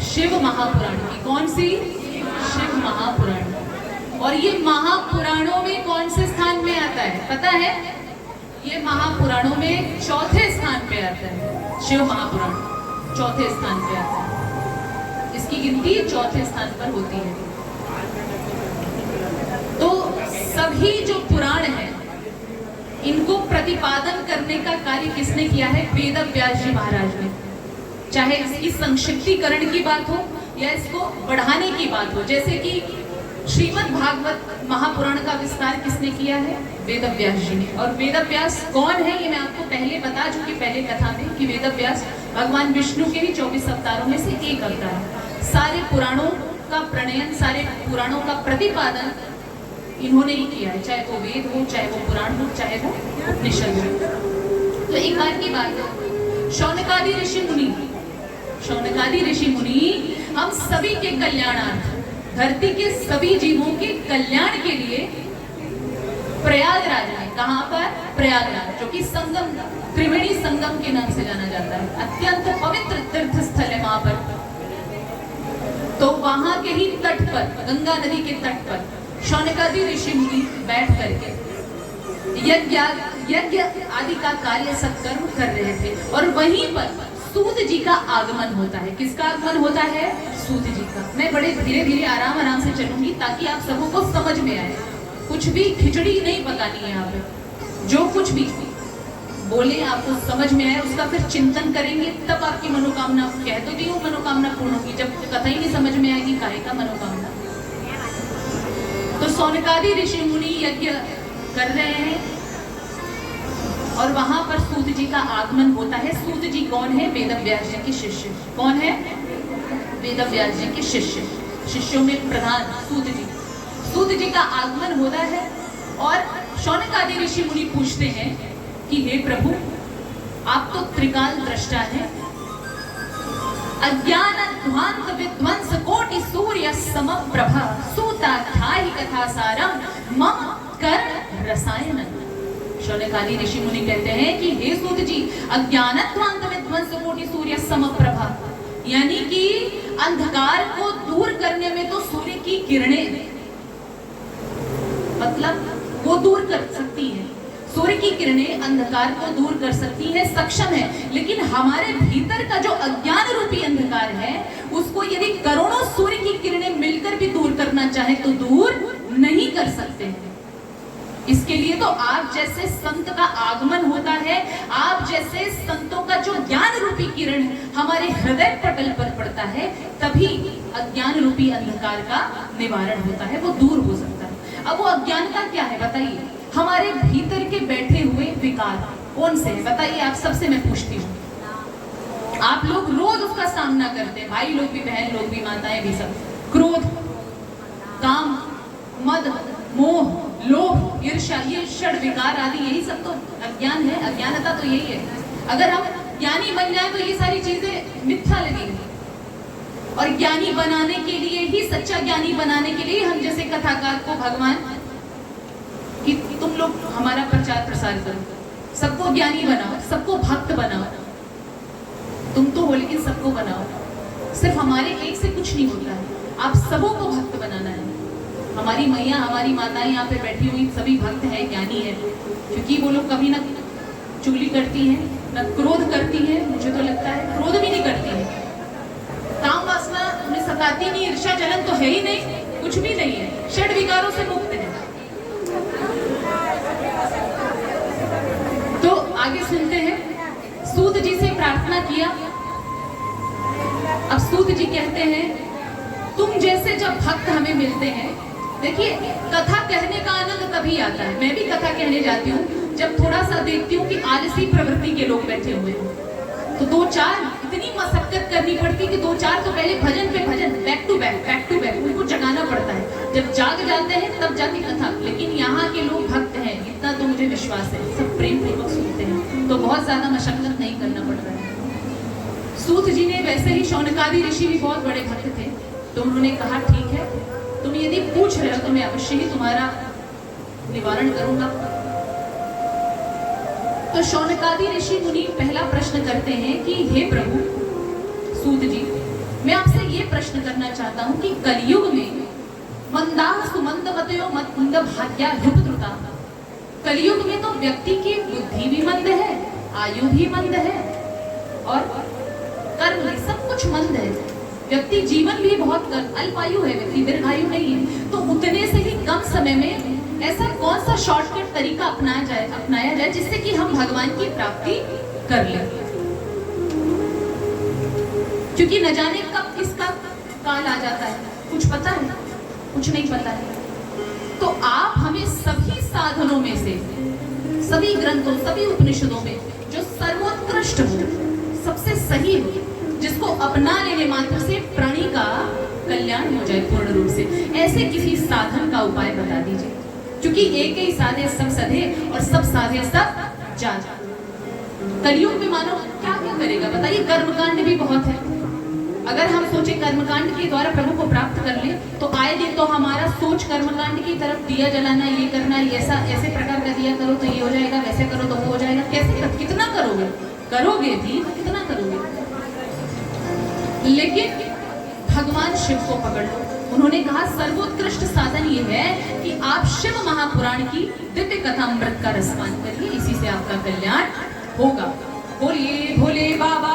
शिव महापुराण की। कौन सी? शिव महापुराण। और ये महापुराणों में कौन से स्थान में आता है पता है? ये महापुराणों में चौथे स्थान पे आता है। शिव महापुराण चौथे स्थान पे आता है, इसकी गिनती चौथे स्थान पर होती है। तो सभी जो पुराण है इनको प्रतिपादन करने का कार्य किसने किया है? वेद व्यास जी महाराज ने। चाहे इसकी संक्षिप्तीकरण की बात हो या इसको बढ़ाने की बात हो, जैसे कि श्रीमद् भागवत महापुराण का विस्तार किसने किया है? वेद व्यास जी ने। और वेद व्यास कौन है ये मैं आपको पहले बता चुकी पहले कथा में कि वेद व्यास भगवान विष्णु के ही 24 अवतारों में से एक अवतार है। सारे पुराणों का प्रणयन, सारे पुराणों का प्रतिपादन इन्होंने ही किया है, चाहे वो वेद हो, चाहे वो पुराण हो, चाहे वो उपनिषद हो। तो एक बार की बात है, शौनकादि ऋषि मुनि, शौनकादि ऋषि मुनि हम सभी के कल्याणार्थ, धरती के सभी जीवों के कल्याण के लिए प्रयागराज में, कहां पर? प्रयागराज, जो कि संगम, त्रिवेणी संगम के नाम से जाना जाता है, अत्यंत पवित्र तीर्थ स्थल है वहां पर। तो वहां के ही तट पर, गंगा नदी के तट पर शौनकादि ऋषि मुनि बैठ करके यज्ञ आदि का कार्य सत्कर्म कर रहे थे। और वहीं पर सूत जी का आगमन होता है। किसका आगमन होता है? सूत जी का। मैं बड़े धीरे धीरे आराम से चलूंगी ताकि आप सबों को समझ में आए। कुछ भी खिचड़ी नहीं पकानी है यहाँ पे, जो कुछ भी बोले आपको समझ में आए उसका फिर चिंतन करेंगे, तब आपकी मनोकामना, कह तो दी हूँ मनोकामना पूर्ण होगी, जब कथा ही नहीं समझ में आएगी काहे का मनोकामना। तो शौनकादि ऋषि मुनि यज्ञ कर रहे हैं और वहां पर सूत जी का आगमन होता है। सूत जी कौन है? वेद व्यास जी के शिष्य। कौन है? वेद व्यास जी के शिष्य, शिष्यों में प्रधान सूत जी। सूत जी का आगमन होता है और शौनकादि ऋषि मुनि पूछते हैं कि हे प्रभु, आप तो त्रिकाल दृष्टा हैं, अज्ञान ध्वांत विध्वंस कोटि सूर्य समप्रभा सूताख्यायि कथा सारम मम कर्ण रसायन। शौनकादि ऋषि मुनि कहते हैं कि हे सूत जी, अज्ञानध्वांत विध्वंस कोटि सूर्य समप्रभा, यानी कि अंधकार को दूर करने में तो सूर्य की किरणें, मतलब वो दूर कर सकती है, सूर्य की किरणें अंधकार को दूर कर सकती है, सक्षम है। लेकिन हमारे भीतर का जो अज्ञान रूपी अंधकार है उसको यदि करोड़ों सूर्य की किरणें मिलकर भी दूर करना चाहे तो दूर नहीं कर सकते। इसके लिए तो आप जैसे संत का आगमन होता है, आप जैसे संतों का जो ज्ञान रूपी किरण हमारे हृदय पटल पर पड़ता है, तभी अज्ञान रूपी अंधकार का निवारण होता है, वो दूर हो सकता है। अब वो अज्ञान का क्या है बताइए? हमारे भीतर के बैठे हुए विकार कौन से हैं बताइए? आप सबसे मैं पूछती हूँ। आप लोग रोज उसका सामना करते हैं, भाई लोग भी, बहन लोग भी, माताएं भी, सब। क्रोध, काम, मद, मोह, लोभ, ईर्ष्या, ये षड विकार आदि, यही सब तो अज्ञान है। अज्ञानता तो यही है। अगर हम ज्ञानी बन जाए तो ये सारी चीजें मिथ्या लगेंगी। और ज्ञानी बनाने के लिए ही, सच्चा ज्ञानी बनाने के लिए हम जैसे कथाकार को भगवान कि तुम लोग हमारा प्रचार प्रसार करो, सबको ज्ञानी बनाओ, सबको भक्त बनाओ, तुम तो हो लेकिन सबको बनाओ। सिर्फ हमारे एक से कुछ नहीं होता है, आप सबों को भक्त बनाना है। हमारी मैया, हमारी माताएं यहाँ पे बैठी हुई सभी भक्त है, ज्ञानी है, क्योंकि वो लोग कभी ना चुगली करती हैं, ना क्रोध करती हैं। मुझे तो लगता है क्रोध भी नहीं करती है, काम वासना उन्हें सताती नहीं, ईर्ष्या जलन तो है ही नहीं, कुछ भी नहीं है, षड विकारों से मुक्त है। तो आगे सुनते हैं। सूत जी से प्रार्थना किया। अब सूत जी कहते हैं तुम जैसे जब भक्त हमें मिलते हैं, देखिए कथा कहने का आनंद तभी आता है, मैं भी कथा कहने जाती हूँ जब थोड़ा सा देखती हूँ कि आलसी प्रवृत्ति के लोग बैठे हुए हैं, तो दो चार इतनी मशक्कत करनी पड़ती कि दो चार तो पहले भजन पे भजन, बैक टू बैक उनको जगाना पड़ता है। जब जाग जाते हैं तब जाती कथा। लेकिन यहाँ के लोग भक्त हैं, इतना तो मुझे विश्वास है, सब प्रेम पूर्वक सुनते हैं, तो बहुत ज्यादा मशक्कत नहीं करना पड़ रहा है। सूत जी ने, वैसे ही शौनकादि ऋषि भी बहुत बड़े भक्त थे, तो उन्होंने कहा ठीक है, तुम यदि पूछ रहे हो तो मैं अवश्य ही तुम्हारा निवारण करूंगा। तो शौनकादि ऋषि मुनि पहला प्रश्न करते हैं कि हे प्रभु सूत जी, मैं आपसे ये प्रश्न करना चाहता हूँ कि कलयुग में मंदा सुमंदवतयो मंद भाग्या ध्रुपद्रुता, कलयुग में तो व्यक्ति की बुद्धि भी मंद है, आयु भी मंद है और कर्म भी, सब कुछ मंद है। व्यक्ति जीवन भी बहुत अल्पायु है, व्यक्ति दीर्घायु नहीं है। तो उतने से ही कम समय में ऐसा कौन सा शॉर्टकट तरीका अपनाया जाए जिससे कि हम भगवान की प्राप्ति कर लें, क्योंकि न जाने कब इसका काल आ जाता है, कुछ पता है, कुछ नहीं पता है। तो आप हमें सभी साधनों में से, सभी ग्रंथों, सभी उपनिषदों में जो सर्वोत्कृष्ट हो, सबसे सही हो, जिसको अपना लेने मात्र से प्राणी का कल्याण हो जाए पूर्ण रूप से, ऐसे किसी साधन का उपाय बता दीजिए। क्योंकि एक ही साधे सब सधे और सब साधे सब जागे। कलयुग में मानो क्या क्या करेगा बताइए। कर्मकांड भी बहुत है। अगर हम सोचे कर्मकांड के द्वारा प्रभु को प्राप्त कर ले, तो आए दिन तो हमारा सोच कर्मकांड की तरफ, दिया जलाना, ये करना, ऐसा ऐसे प्रकार का दिया करो तो ये हो जाएगा, वैसे करो तो वो हो जाएगा। कैसे, कितना करोगे? करोगे भी तो कितना करोगे? लेकिन भगवान शिव को पकड़ लो। उन्होंने कहा सर्वोत्कृष्ट साधन ये है कि आप शिव महापुराण की दिव्य कथा अमृत का रसपान करिए, इसी से आपका कल्याण होगा। बोलिए भोले बाबा